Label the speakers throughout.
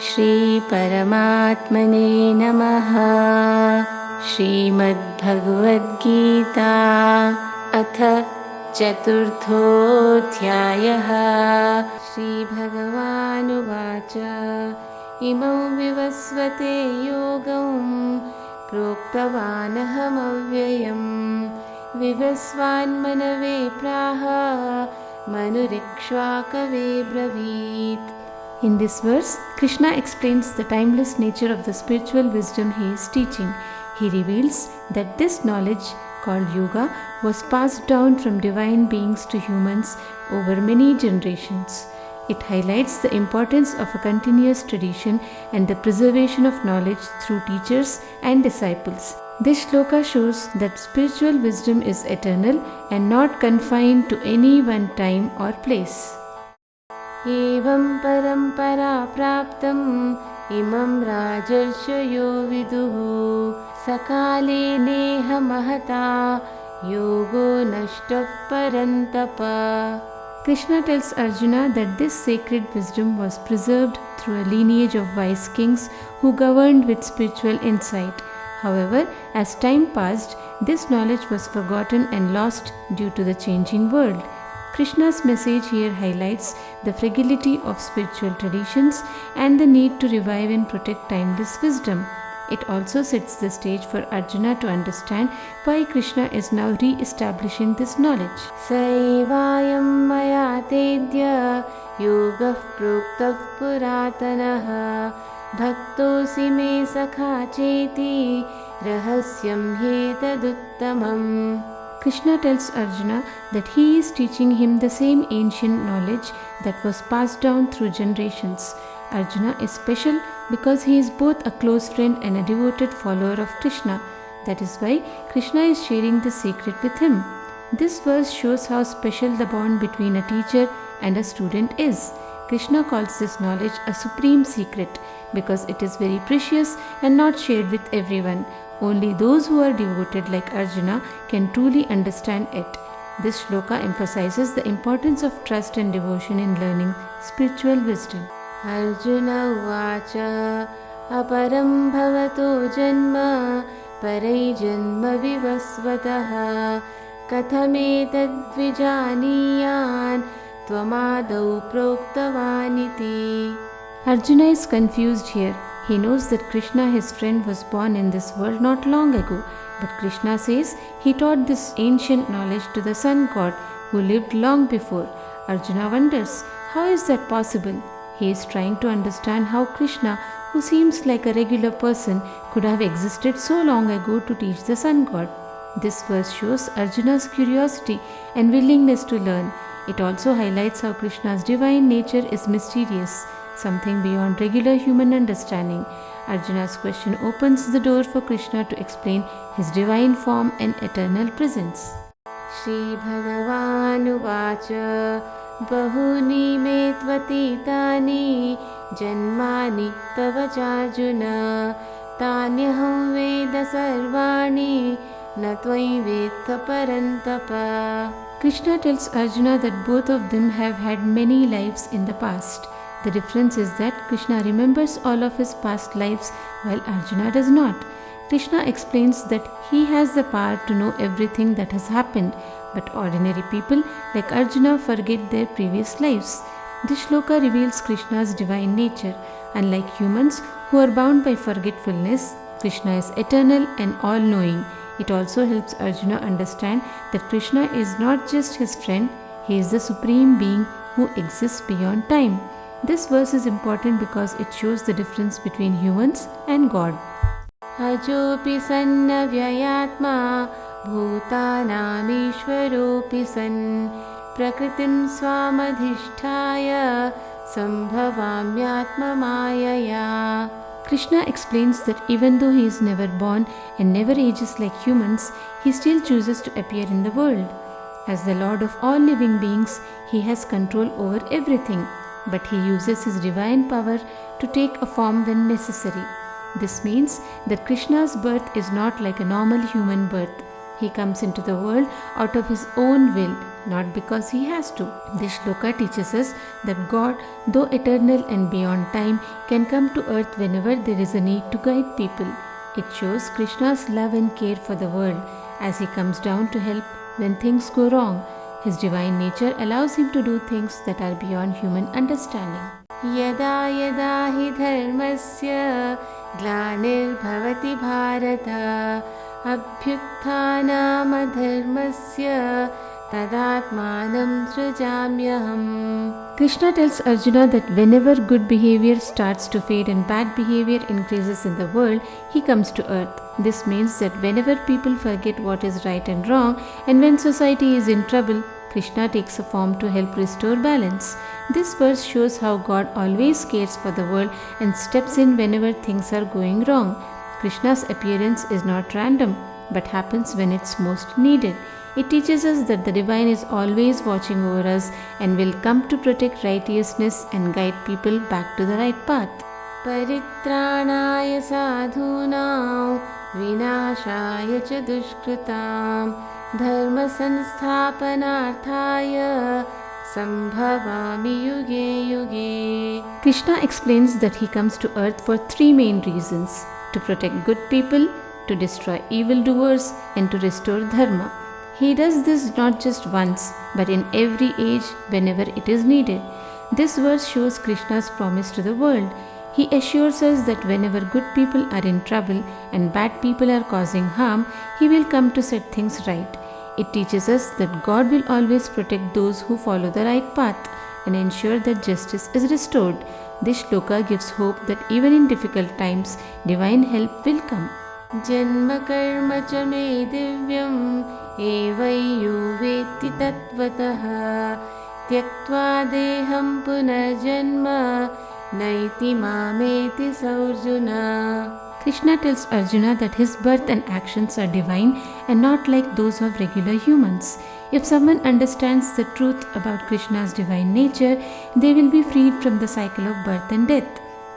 Speaker 1: Shri Paramatmane Namaha. Shrimad Bhagavad Gita Atha Chaturthodhyayah. Shri Bhagavanuvacha Imam Vivasvate Yogam Proktavanaham Avyayam Vivasvan Manave Praha Manurikshvakave Bravit. In this verse, Krishna explains the timeless nature of the spiritual wisdom he is teaching. He reveals that this knowledge, called yoga, was passed down from divine beings to humans over many generations. It highlights the importance of a continuous tradition and the preservation of knowledge through teachers and disciples. This shloka shows that spiritual wisdom is eternal and not confined to any one time or place. Evam parampara praptam imam rajarshayo viduhu sakale neha mahata yogo nashtah parantapa. Krishna tells Arjuna that this sacred wisdom was preserved through a lineage of wise kings who governed with spiritual insight. However, as time passed, this knowledge was forgotten and lost due to the changing world. Krishna's message here highlights the fragility of spiritual traditions and the need to revive and protect timeless wisdom. It also sets the stage for Arjuna to understand why Krishna is now re-establishing this knowledge. Saivayam maya tedya yogah proktah puratanah bhaktosi me sakha cheti rahasyam hetaduttamam. Krishna tells Arjuna that he is teaching him the same ancient knowledge that was passed down through generations. Arjuna is special because he is both a close friend and a devoted follower of Krishna. That is why Krishna is sharing the secret with him. This verse shows how special the bond between a teacher and a student is. Krishna calls this knowledge a supreme secret because it is very precious and not shared with everyone. Only those who are devoted like Arjuna can truly understand it. This shloka emphasizes the importance of trust and devotion in learning spiritual wisdom. Arjuna uvacha aparam bhavato janma parai janma vivasvatah kathametad vijaniyan tvamadau proktavaniti. Arjuna is confused here. He knows that Krishna, his friend, was born in this world not long ago, but Krishna says he taught this ancient knowledge to the sun god who lived long before. Arjuna wonders, how is that possible? He is trying to understand how Krishna, who seems like a regular person, could have existed so long ago to teach the sun god. This verse shows Arjuna's curiosity and willingness to learn. It also highlights how Krishna's divine nature is mysterious, something beyond regular human understanding. Arjuna's question opens the door for Krishna to explain his divine form and eternal presence. Shri Bhagavanuvacha bahuni me tvatitani janmani tavacharjuna tanyaham veda sarvani na tvai vedha parantapa. Krishna tells Arjuna that both of them have had many lives in the past. The difference is that Krishna remembers all of his past lives while Arjuna does not. Krishna explains that he has the power to know everything that has happened, but ordinary people like Arjuna forget their previous lives. This shloka reveals Krishna's divine nature. Unlike humans who are bound by forgetfulness, Krishna is eternal and all-knowing. It also helps Arjuna understand that Krishna is not just his friend, he is the supreme being who exists beyond time. This verse is important because it shows the difference between humans and God. Ajopi sanna vyayatma bhutanam ishvaropi san prakritim swamadhisthaya sambhavamyatma mayaya. Krishna explains that even though he is never born and never ages like humans, he still chooses to appear in the world. As the Lord of all living beings, he has control over everything, but he uses his divine power to take a form when necessary. This means that Krishna's birth is not like a normal human birth. He comes into the world out of his own will, not because he has to. This shloka teaches us that God, though eternal and beyond time, can come to earth whenever there is a need to guide people. It shows Krishna's love and care for the world as he comes down to help when things go wrong. His divine nature allows him to do things that are beyond human understanding. Yada yada hi dharmasya glanirбhavati bharata abhyutthanam adharmasya tadatmanam srijamyaham. Krishna tells Arjuna that whenever good behavior starts to fade and bad behavior increases in the world, he comes to earth. This means that whenever people forget what is right and wrong, and when society is in trouble, Krishna takes a form to help restore balance. This verse shows how God always cares for the world and steps in whenever things are going wrong. Krishna's appearance is not random, but happens when it's most needed. It teaches us that the divine is always watching over us and will come to protect righteousness and guide people back to the right path. Paritranaya sadhunam vinashaya cha dushkritam dharma sansthapanarthaya sambhavami yuge yuge. Krishna explains that he comes to earth for three main reasons: to protect good people, to destroy evildoers, and to restore dharma. He does this not just once, but in every age whenever it is needed. This verse shows Krishna's promise to the world. He assures us that whenever good people are in trouble and bad people are causing harm, he will come to set things right. It teaches us that God will always protect those who follow the right path and ensure that justice is restored. This shloka gives hope that even in difficult times, divine help will come. Janma karma cha me divyam evayyo veti tattvatah tyaktva deham punarjanma naiti mameti Arjuna. Krishna tells Arjuna that his birth and actions are divine and not like those of regular humans. If someone understands the truth about Krishna's divine nature, they will be freed from the cycle of birth and death.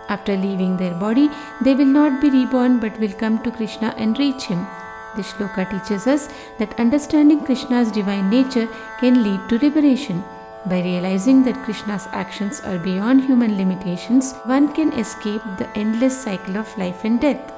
Speaker 1: After leaving their body, they will not be reborn but will come to Krishna and reach him. This shloka teaches us that understanding Krishna's divine nature can lead to liberation. By realizing that Krishna's actions are beyond human limitations, one can escape the endless cycle of life and death.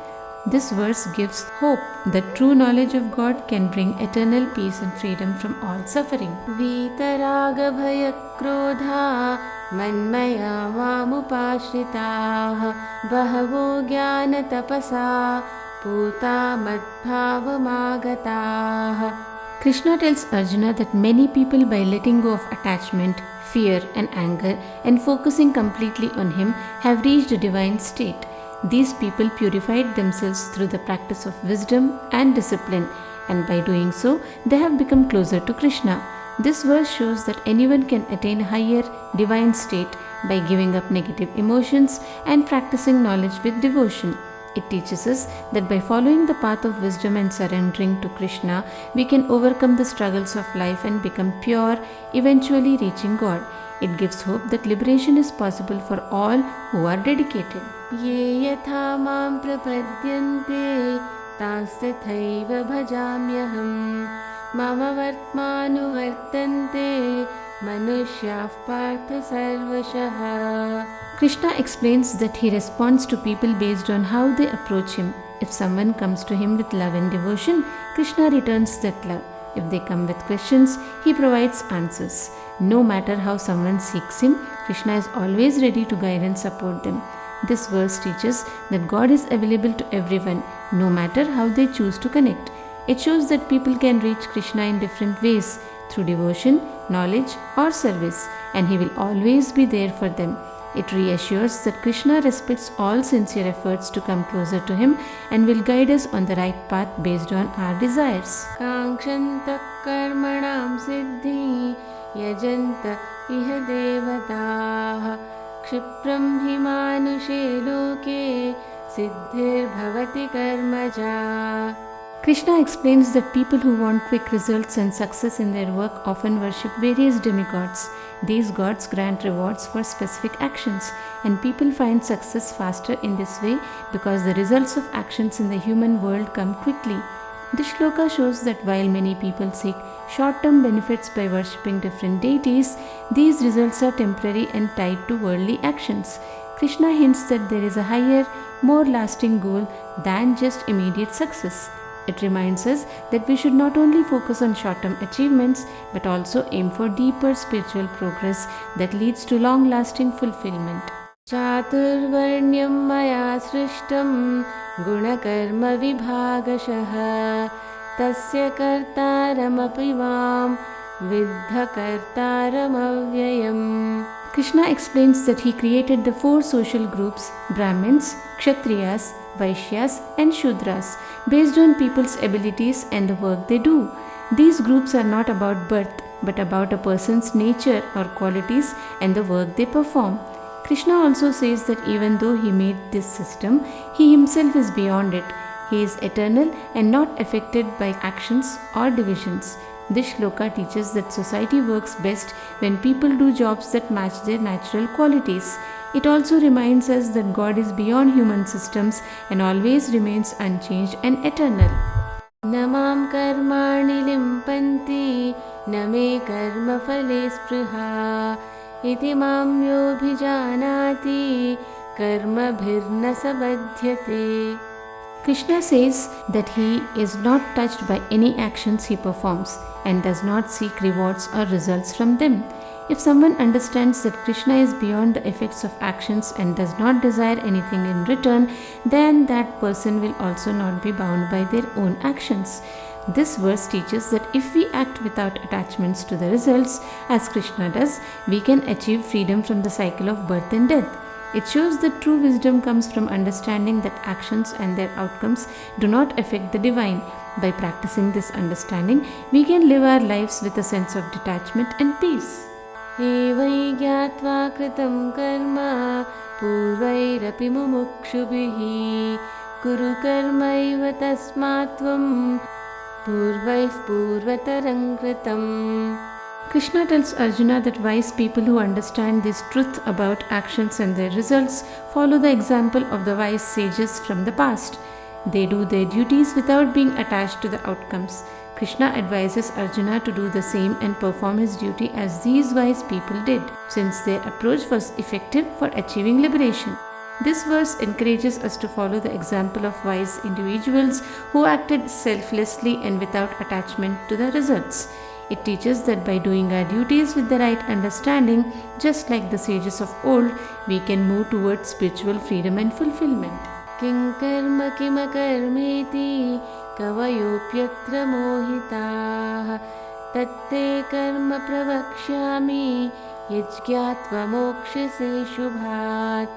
Speaker 1: This verse gives hope that true knowledge of God can bring eternal peace and freedom from all suffering. Vitaraga bhaya krodha manmaya mamupashritaah bahavo Gyan tapasa puta madbhavamagataah. Krishna tells Arjuna that many people, by letting go of attachment, fear and anger and focusing completely on him, have reached a divine state. These people purified themselves through the practice of wisdom and discipline, and by doing so, they have become closer to Krishna. This verse shows that anyone can attain a higher divine state by giving up negative emotions and practicing knowledge with devotion. It teaches us that by following the path of wisdom and surrendering to Krishna, we can overcome the struggles of life and become pure, eventually reaching God. It gives hope that liberation is possible for all who are dedicated. Ye yatha mam prapadyante tastathaiva bhajamyaham mama vartmanu vartante manushyaः partha sarvashah. Krishna explains that he responds to people based on how they approach him. If someone comes to him with love and devotion, Krishna returns that love. If they come with questions, he provides answers. No matter how someone seeks him, Krishna is always ready to guide and support them. This verse teaches that God is available to everyone, no matter how they choose to connect. It shows that people can reach Krishna in different ways, through devotion, knowledge, or service, and he will always be there for them. It reassures that Krishna respects all sincere efforts to come closer to him and will guide us on the right path based on our desires. Kankshanta karmanam siddhi yajanta iha devataah kshipram hi manushe loke siddhir bhavati karmaja. Krishna explains that people who want quick results and success in their work often worship various demigods. These gods grant rewards for specific actions, and people find success faster in this way because the results of actions in the human world come quickly. This shloka shows that while many people seek short-term benefits by worshipping different deities, these results are temporary and tied to worldly actions. Krishna hints that there is a higher, more lasting goal than just immediate success. It reminds us that we should not only focus on short-term achievements but also aim for deeper spiritual progress that leads to long-lasting fulfillment. Chaturvarnyam maya srishtam gunakarma vibhagashah tasya kartaramapi vam viddha kartaram avyayam. Krishna explains that he created the 4 social groups Brahmins, Kshatriyas, Vaishyas and Shudras based on people's abilities and the work they do. These groups are not about birth but about a person's nature or qualities and the work they perform. Krishna also says that even though he made this system, he himself is beyond it. He is eternal and not affected by actions or divisions. This shloka teaches that society works best when people do jobs that match their natural qualities. It also reminds us that God is beyond human systems and always remains unchanged and eternal. Namam karmani limpanti name karma phale spruha iti mam yobhijanati karma bhirna sabadhyate. Krishna says that he is not touched by any actions he performs and does not seek rewards or results from them. If someone understands that Krishna is beyond the effects of actions and does not desire anything in return, then that person will also not be bound by their own actions. This verse teaches that if we act without attachments to the results, as Krishna does, we can achieve freedom from the cycle of birth and death. It shows that true wisdom comes from understanding that actions and their outcomes do not affect the divine. By practicing this understanding, we can live our lives with a sense of detachment and peace. Evai gyatva kritam karma purvairapi mumukshubhihi kuru karmaiva tasmatvam purvaih purvatarang kritam. Krishna tells Arjuna that wise people who understand this truth about actions and their results follow the example of the wise sages from the past. They do their duties without being attached to the outcomes. Krishna advises Arjuna to do the same and perform his duty as these wise people did, since their approach was effective for achieving liberation. This verse encourages us to follow the example of wise individuals who acted selflessly and without attachment to the results. It teaches that by doing our duties with the right understanding, just like the sages of old, we can move towards spiritual freedom and fulfillment. Kim karma kima karmeti kavayopyatra mohitaah tatte karma pravakshyami yajgyatva mokshase shubhat.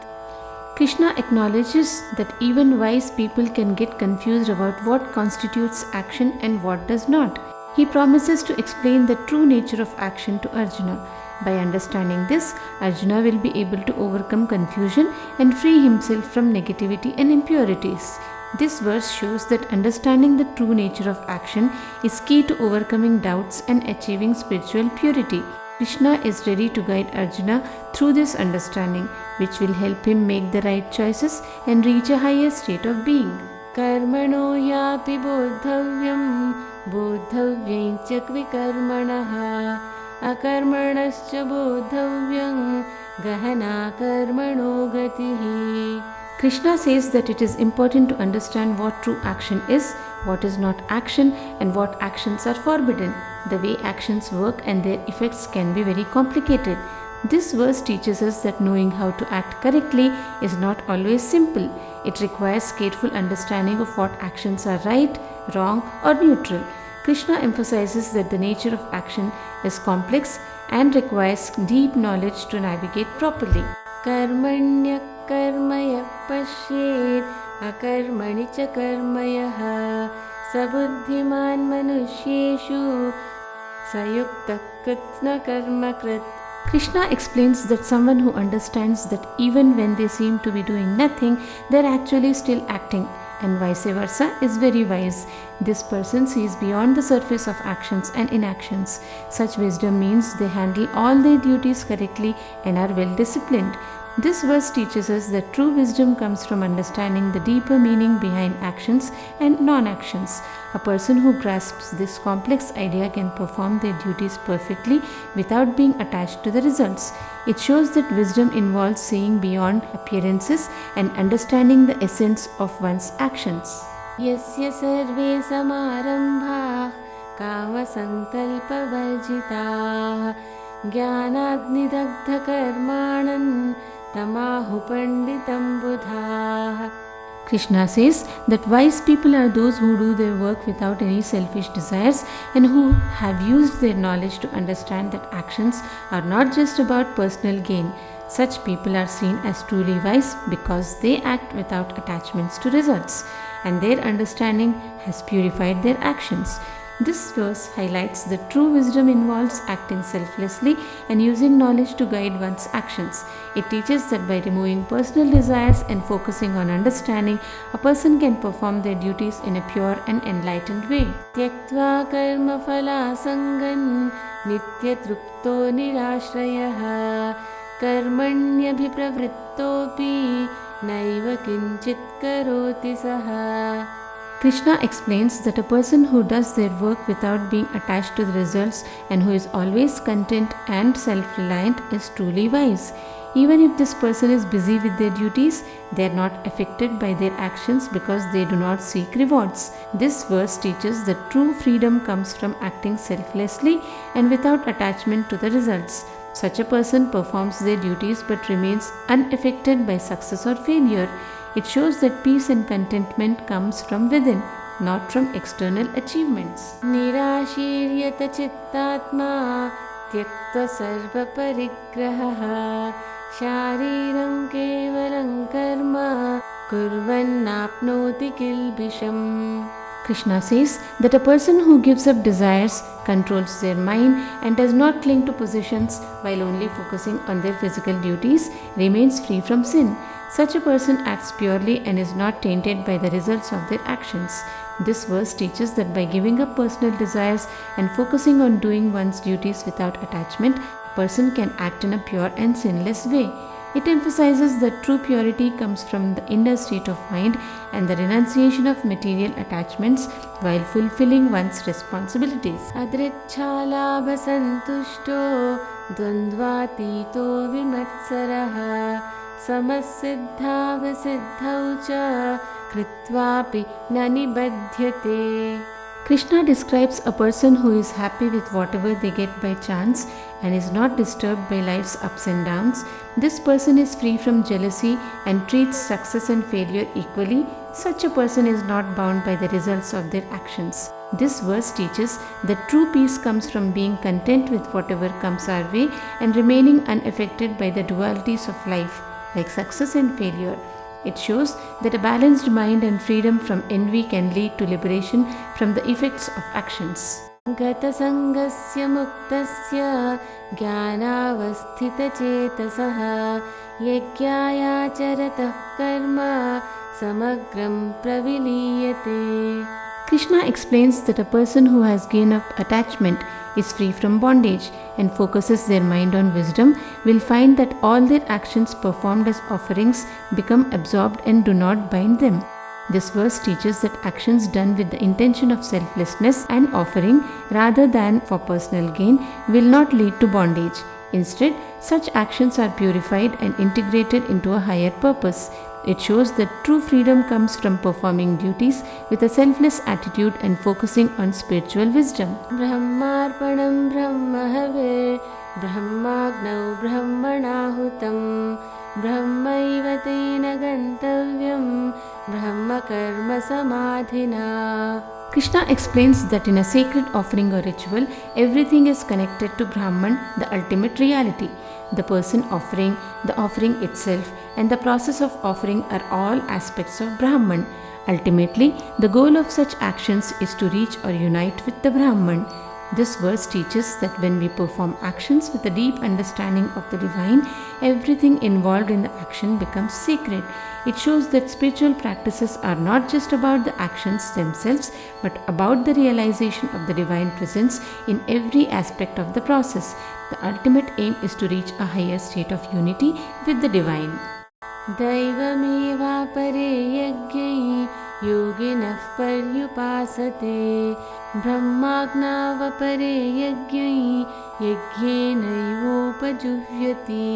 Speaker 1: Krishna acknowledges that even wise people can get confused about what constitutes action and what does not. He promises to explain the true nature of action to Arjuna. By understanding this, Arjuna will be able to overcome confusion and free himself from negativity and impurities. This verse shows that understanding the true nature of action is key to overcoming doubts and achieving spiritual purity. Krishna is ready to guide Arjuna through this understanding, which will help him make the right choices and reach a higher state of being. Karmano yapi bodhavyam bodhavyam chakvi karmanaha akarmanascha bodhavyam gahana karmano gatihi. Krishna says that it is important to understand what true action is, what is not action, and what actions are forbidden. The way actions work and their effects can be very complicated. This verse teaches us that knowing how to act correctly is not always simple. It requires careful understanding of what actions are right, wrong, or neutral. Krishna emphasizes that the nature of action is complex and requires deep knowledge to navigate properly. Karmanya karmaya pashyet akarmani cha karmayah sabuddhiman manusyeshu sayukta krutna karma krit. Krishna explains that someone who understands that even when they seem to be doing nothing, they are actually still acting, and vice versa is very wise. This person sees beyond the surface of actions and inactions. Such wisdom means they handle all their duties correctly and are well disciplined. This verse teaches us that true wisdom comes from understanding the deeper meaning behind actions and non-actions. A person who grasps this complex idea can perform their duties perfectly without being attached to the results. It shows that wisdom involves seeing beyond appearances and understanding the essence of one's actions. Yasya sarve samarambha kama sankalpa varjita Gyanadnidagdha karmanan tamahu panditam buddha. Krishna says that wise people are those who do their work without any selfish desires and who have used their knowledge to understand that actions are not just about personal gain. Such people are seen as truly wise because they act without attachments to results, and their understanding has purified their actions. This verse highlights that true wisdom involves acting selflessly and using knowledge to guide one's actions. It teaches that by removing personal desires and focusing on understanding, a person can perform their duties in a pure and enlightened way. Tyaktva karma phala sangan nitya trupto nirashrayah karmanyabhipravrittopi naiva kinchit karoti saha. Krishna explains that a person who does their work without being attached to the results and who is always content and self-reliant is truly wise. Even if this person is busy with their duties, they are not affected by their actions because they do not seek rewards. This verse teaches that true freedom comes from acting selflessly and without attachment to the results. Such a person performs their duties but remains unaffected by success or failure. It shows that peace and contentment comes from within, not from external achievements. Nirashiryata chittatma tyaktva sarva parigraha shariram kevalam karma kurvannapnoti kilbisham. Krishna says that a person who gives up desires, controls their mind and does not cling to possessions while only focusing on their physical duties remains free from sin. Such a person acts purely and is not tainted by the results of their actions. This verse teaches that by giving up personal desires and focusing on doing one's duties without attachment, a person can act in a pure and sinless way. It emphasizes that true purity comes from the inner state of mind and the renunciation of material attachments while fulfilling one's responsibilities. Adricchalabha santushto dvandvatito vimatsaraha samasiddhava siddhau cha kritvapi nanibadhyate. Krishna describes a person who is happy with whatever they get by chance and is not disturbed by life's ups and downs. This person is free from jealousy and treats success and failure equally. Such a person is not bound by the results of their actions. This verse teaches that true peace comes from being content with whatever comes our way and remaining unaffected by the dualities of life, like success and failure. It shows that a balanced mind and freedom from envy can lead to liberation from the effects of actions. Gata sangasya muktasya jnanavasthita chetasaha yajnaya charatah karma samagram praviliyate. Krishna explains that a person who has given up attachment is free from bondage and focuses their mind on wisdom will find that all their actions performed as offerings become absorbed and do not bind them. This verse teaches that actions done with the intention of selflessness and offering rather than for personal gain will not lead to bondage. Instead, such actions are purified and integrated into a higher purpose. It shows that true freedom comes from performing duties with a selfless attitude and focusing on spiritual wisdom. Brahmarpanam brahmahave brahmagnau brahmanahutam brahmaiva tena gantavyam brahma karma samadhina. Krishna explains that in a sacred offering or ritual, everything is connected to Brahman, the ultimate reality. The person offering, the offering itself, and the process of offering are all aspects of Brahman. Ultimately, the goal of such actions is to reach or unite with the Brahman. This verse teaches that when we perform actions with a deep understanding of the divine, everything involved in the action becomes sacred. It shows that spiritual practices are not just about the actions themselves, but about the realization of the divine presence in every aspect of the process. The ultimate aim is to reach a higher state of unity with the divine. दैवमेवापरे यज्ञै योगिनः पर्युपासते ब्रह्माज्ञावपरे यज्ञै यज्ञेनैवोपजुह्यति.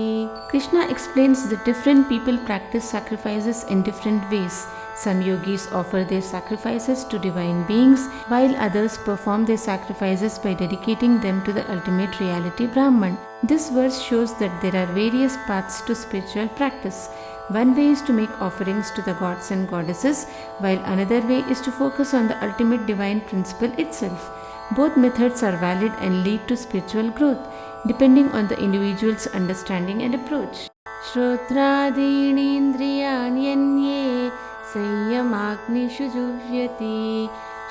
Speaker 1: Krishna explains that different people practice sacrifices in different ways. Some yogis offer their sacrifices to divine beings, while others perform their sacrifices by dedicating them to the ultimate reality Brahman. This verse shows that there are various paths to spiritual practice. One way is to make offerings to the gods and goddesses, while another way is to focus on the ultimate divine principle itself. Both methods are valid and lead to spiritual growth, depending on the individual's understanding and approach. Shrotraadinindriyanyanye संयमाग्निषु जुह्यति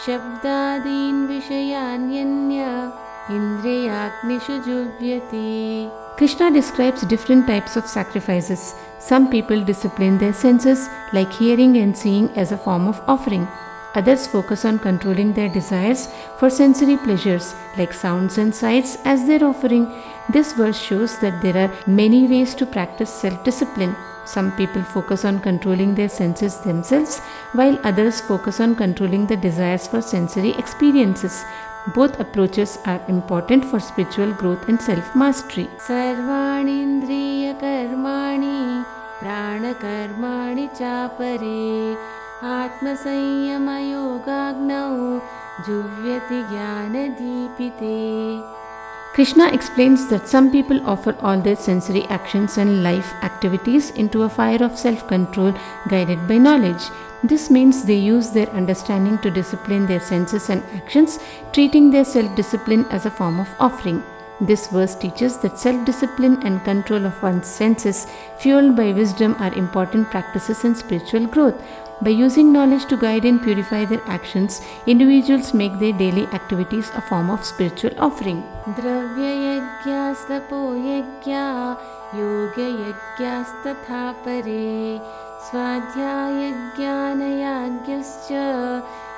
Speaker 1: शब्दादीन् विषयान्यन्य इन्द्रियाग्निषु जुह्यति. Krishna describes different types of sacrifices. Some people discipline their senses, like hearing and seeing, as a form of offering. Others focus on controlling their desires for sensory pleasures, like sounds and sights, as their offering. This verse shows that there are many ways to practice self-discipline. Some people focus on controlling their senses themselves, while others focus on controlling the desires for sensory experiences. Both approaches are important for spiritual growth and self-mastery. Sarvani indriya karmani prana karmani chapare atma sanyama yogagnau juhyati jnana deepite. Krishna explains that some people offer all their sensory actions and life activities into a fire of self-control guided by knowledge. This means they use their understanding to discipline their senses and actions, treating their self-discipline as a form of offering. This verse teaches that self-discipline and control of one's senses, fueled by wisdom, are important practices in spiritual growth. By using knowledge to guide and purify their actions, individuals make their daily activities a form of spiritual offering. Dravya yajnastapo yajna yoga yajnastatha pare swadhyaya jnana yajnascha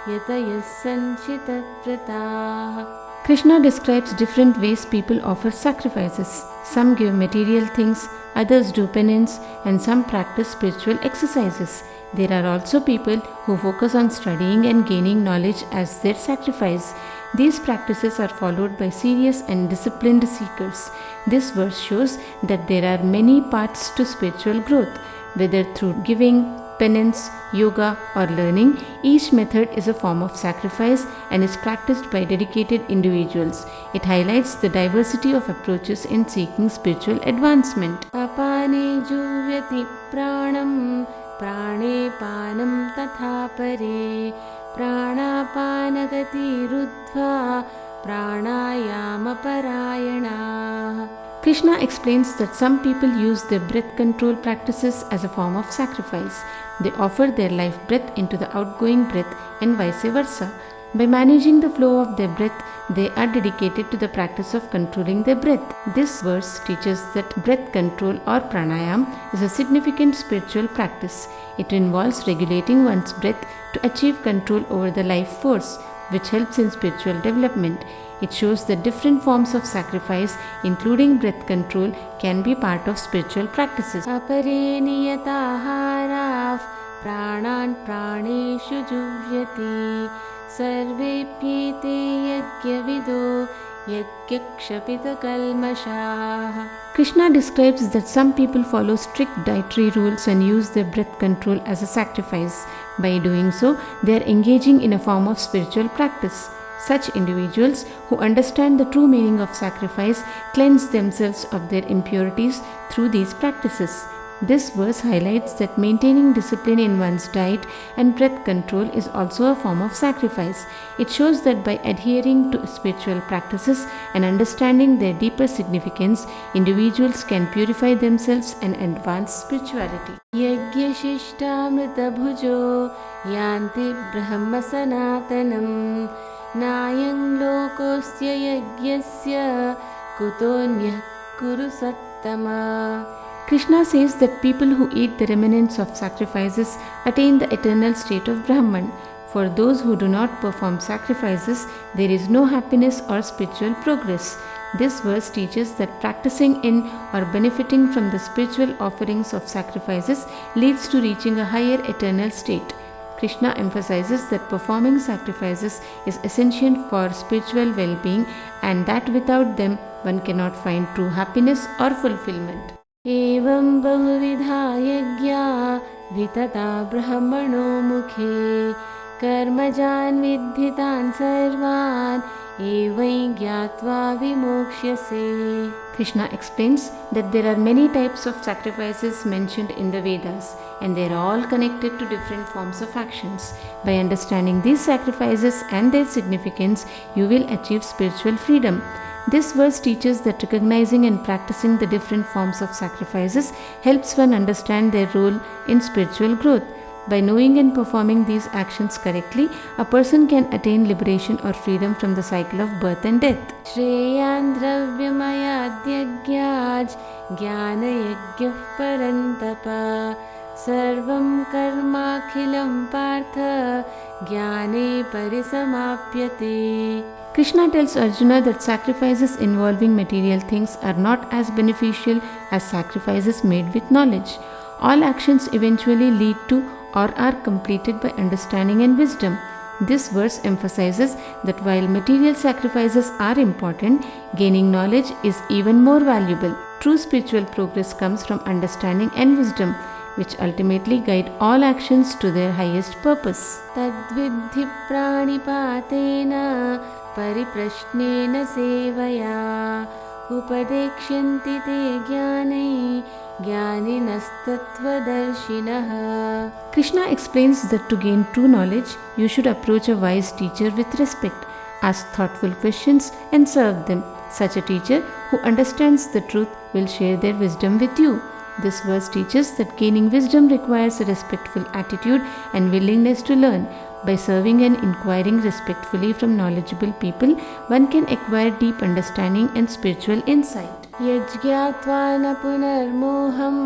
Speaker 1: yatayas sanchita vrataah. Krishna describes different ways people offer sacrifices. Some give material things, others do penance, and some practice spiritual exercises. There are also people who focus on studying and gaining knowledge as their sacrifice. These practices are followed by serious and disciplined seekers. This verse shows that there are many paths to spiritual growth, whether through giving, penance, yoga, or learning. Each method is a form of sacrifice and is practiced by dedicated individuals. It highlights the diversity of approaches in seeking spiritual advancement. Apane juvyati pranam prane panam tatha pare pranapanagati ruddhva pranayama parayana. Krishna explains that some people use their breath control practices as a form of sacrifice. They offer their life breath into the outgoing breath and vice versa. By managing the flow of their breath, they are dedicated to the practice of controlling their breath. This verse teaches that breath control or pranayam is a significant spiritual practice. It involves regulating one's breath to achieve control over the life force, which helps in spiritual development. It shows that different forms of sacrifice, including breath control, can be part of spiritual practices. Apare niyataharav pranan praneshu juhyati sarvepyete yajnavido yajnakshapita kalmashah. Krishna describes that some people follow strict dietary rules and use their breath control as a sacrifice. By doing so, they are engaging in a form of spiritual practice. Such individuals who understand the true meaning of sacrifice cleanse themselves of their impurities through these practices. This verse highlights that maintaining discipline in one's diet and breath control is also a form of sacrifice. It shows that by adhering to spiritual practices and understanding their deeper significance, individuals can purify themselves and advance spirituality. Yajnashishtamrita bhujo yanti brahma sanatanam Nayang lokosya yajnasya kutonyah kuru sattama. Krishna says that people who eat the remnants of sacrifices attain the eternal state of Brahman. For those who do not perform sacrifices, there is no happiness or spiritual progress. This verse teaches that practicing in or benefiting from the spiritual offerings of sacrifices leads to reaching a higher eternal state. Krishna emphasizes that performing sacrifices is essential for spiritual well-being and that without them one cannot find true happiness or fulfillment. Evam bahuvidha yajna vitata brahmano mukhe karmajan vidhitan sarvan evai gyatva vimokshase. Krishna explains that there are many types of sacrifices mentioned in the Vedas and they are all connected to different forms of actions. By understanding these sacrifices and their significance, you will achieve spiritual freedom. This verse teaches that recognizing and practicing the different forms of sacrifices helps one understand their role in spiritual growth. By knowing and performing these actions correctly, a person can attain liberation or freedom from the cycle of birth and death. Shreyan dravyamayadyajyaj Gyanayajyah parantapa Sarvam karmakhilam partha Gyane parisamapyate. Krishna tells Arjuna that sacrifices involving material things are not as beneficial as sacrifices made with knowledge. All actions eventually lead to or are completed by understanding and wisdom. This verse emphasizes that while material sacrifices are important, gaining knowledge is even more valuable. True spiritual progress comes from understanding and wisdom, which ultimately guide all actions to their highest purpose. Tadvidhi pranipatena pariprashnena sevaya upadekshanti te jnanai Jnaninastatvadarshinaha. Krishna explains that to gain true knowledge, you should approach a wise teacher with respect, ask thoughtful questions and serve them. Such a teacher who understands the truth will share their wisdom with you. This verse teaches that gaining wisdom requires a respectful attitude and willingness to learn. By serving and inquiring respectfully from knowledgeable people, one can acquire deep understanding and spiritual insight. Yajgyatva na punarmoham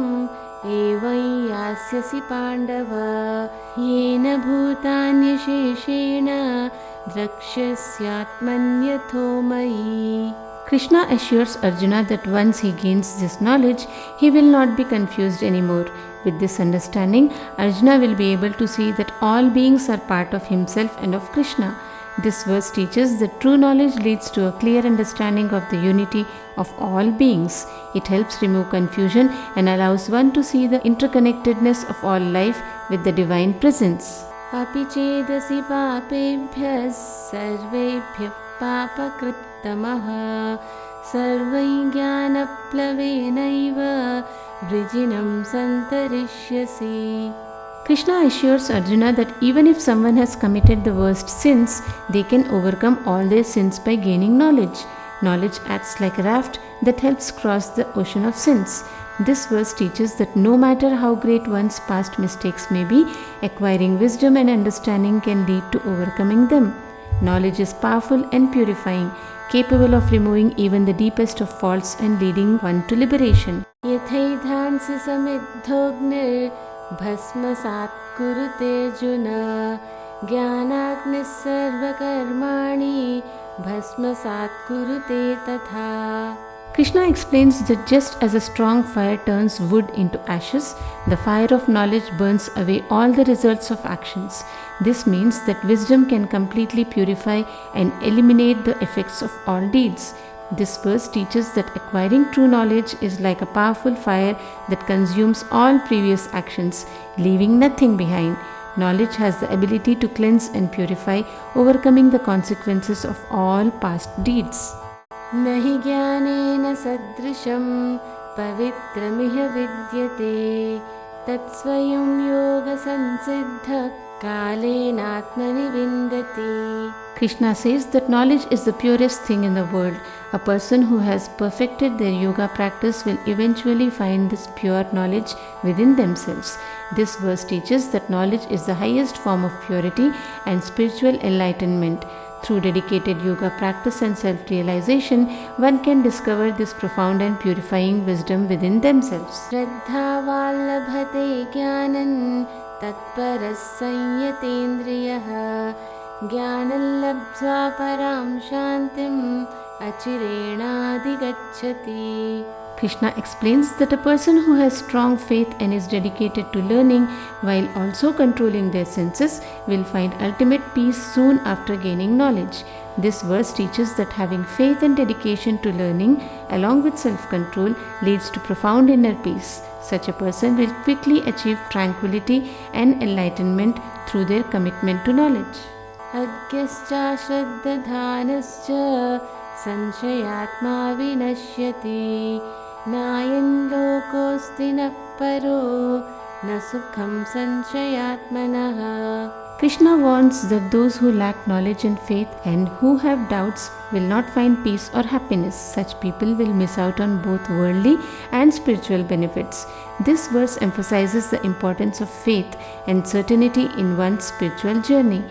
Speaker 1: evai yasyasi pandava yena bhutanyasheshena drakshasyatmanyatho mayi. Krishna assures Arjuna that once he gains this knowledge, he will not be confused anymore. With this understanding, Arjuna will be able to see that all beings are part of himself and of Krishna. This verse teaches that true knowledge leads to a clear understanding of the unity of all beings. It helps remove confusion and allows one to see the interconnectedness of all life with the divine presence. Api chedasi papebhyas sarvebhyah papakrittamaha sarvai jnanaplavenaiva vrijinam santarishyasi. Krishna assures Arjuna that even if someone has committed the worst sins, they can overcome all their sins by gaining knowledge. Knowledge acts like a raft that helps cross the ocean of sins. This verse teaches that no matter how great one's past mistakes may be, acquiring wisdom and understanding can lead to overcoming them. Knowledge is powerful and purifying, capable of removing even the deepest of faults and leading one to liberation. Yathaidhansi samidhognir bhasmasat kurute Arjuna Gyanagnis sarvakarmani bhasmasat kurute tatha. Krishna explains that just as a strong fire turns wood into ashes, the fire of knowledge burns away all the results of actions. This means that wisdom can completely purify and eliminate the effects of all deeds. This verse teaches that acquiring true knowledge is like a powerful fire that consumes all previous actions, leaving nothing behind. Knowledge has the ability to cleanse and purify, overcoming the consequences of all past deeds. Nahi jnanena sadrisham pavitramiha vidyate tatsvayam yoga sansiddha kalenatmani vindati. Krishna says that knowledge is the purest thing in the world. A person who has perfected their yoga practice will eventually find this pure knowledge within themselves. This verse teaches that knowledge is the highest form of purity and spiritual enlightenment. Through dedicated yoga practice and self-realization, one can discover this profound and purifying wisdom within themselves. Shraddha vallabhate jnanan tatparas sanyatendriyah jnanam labdhva param shantim achirenādigacchati. Krishna explains that a person who has strong faith and is dedicated to learning while also controlling their senses will find ultimate peace soon after gaining knowledge. This verse teaches that having faith and dedication to learning along with self-control leads to profound inner peace. Such a person will quickly achieve tranquility and enlightenment through their commitment to knowledge. Agyascha shraddhadhanascha sanshayatma vinashyati nayan lokosti na paro na sukham sanshayatmanaha. Krishna warns that those who lack knowledge and faith and who have doubts will not find peace or happiness. Such people will miss out on both worldly and spiritual benefits. This verse emphasizes the importance of faith and certainty in one's spiritual journey.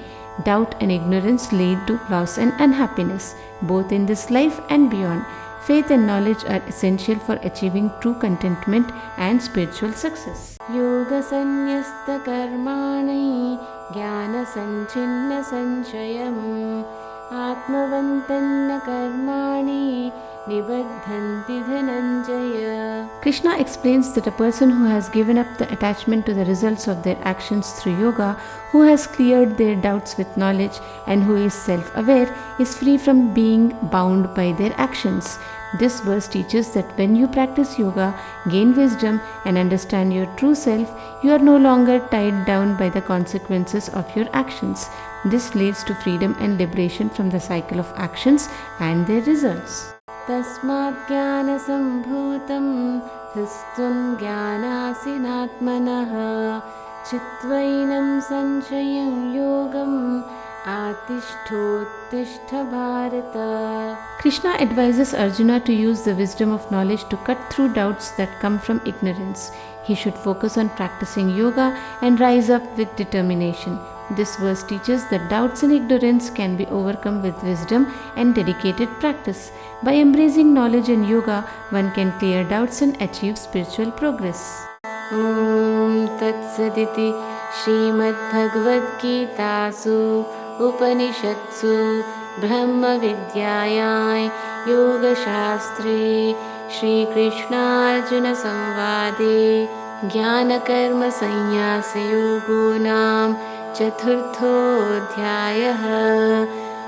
Speaker 1: Doubt and ignorance lead to loss and unhappiness, both in this life and beyond. Faith and knowledge are essential for achieving true contentment and spiritual success. Yoga Sanyasta Karmani Gyana Sanchinna Sanchayam Atmavantanna Karmani Nibaddhanti Dhananjaya. Krishna explains that a person who has given up the attachment to the results of their actions through yoga, who has cleared their doubts with knowledge, and who is self-aware, is free from being bound by their actions. This verse teaches that when you practice yoga, gain wisdom, and understand your true self, you are no longer tied down by the consequences of your actions. This leads to freedom and liberation from the cycle of actions and their results. Tasmat Gyana Sambhutam Histvam Gyanasinatmanaha Chitvainam Sanchayam Yogam Atishthotishta Bharata. Krishna advises Arjuna to use the wisdom of knowledge to cut through doubts that come from ignorance. He should focus on practicing yoga and rise up with determination. This verse teaches that doubts and ignorance can be overcome with wisdom and dedicated practice. By embracing knowledge and yoga, one can clear doubts and achieve spiritual progress. Om Tat Saditi Srimad Bhagavad Gita Su Upanishatsu Brahma Vidyayai Yoga Shastre Shri Krishna Arjuna Samvade Gyan Karma Sanyasa Yoga Nam चतुर्थोऽध्यायः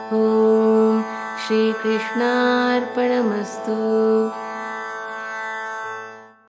Speaker 1: ॐ श्रीकृष्णार्पणमस्तु।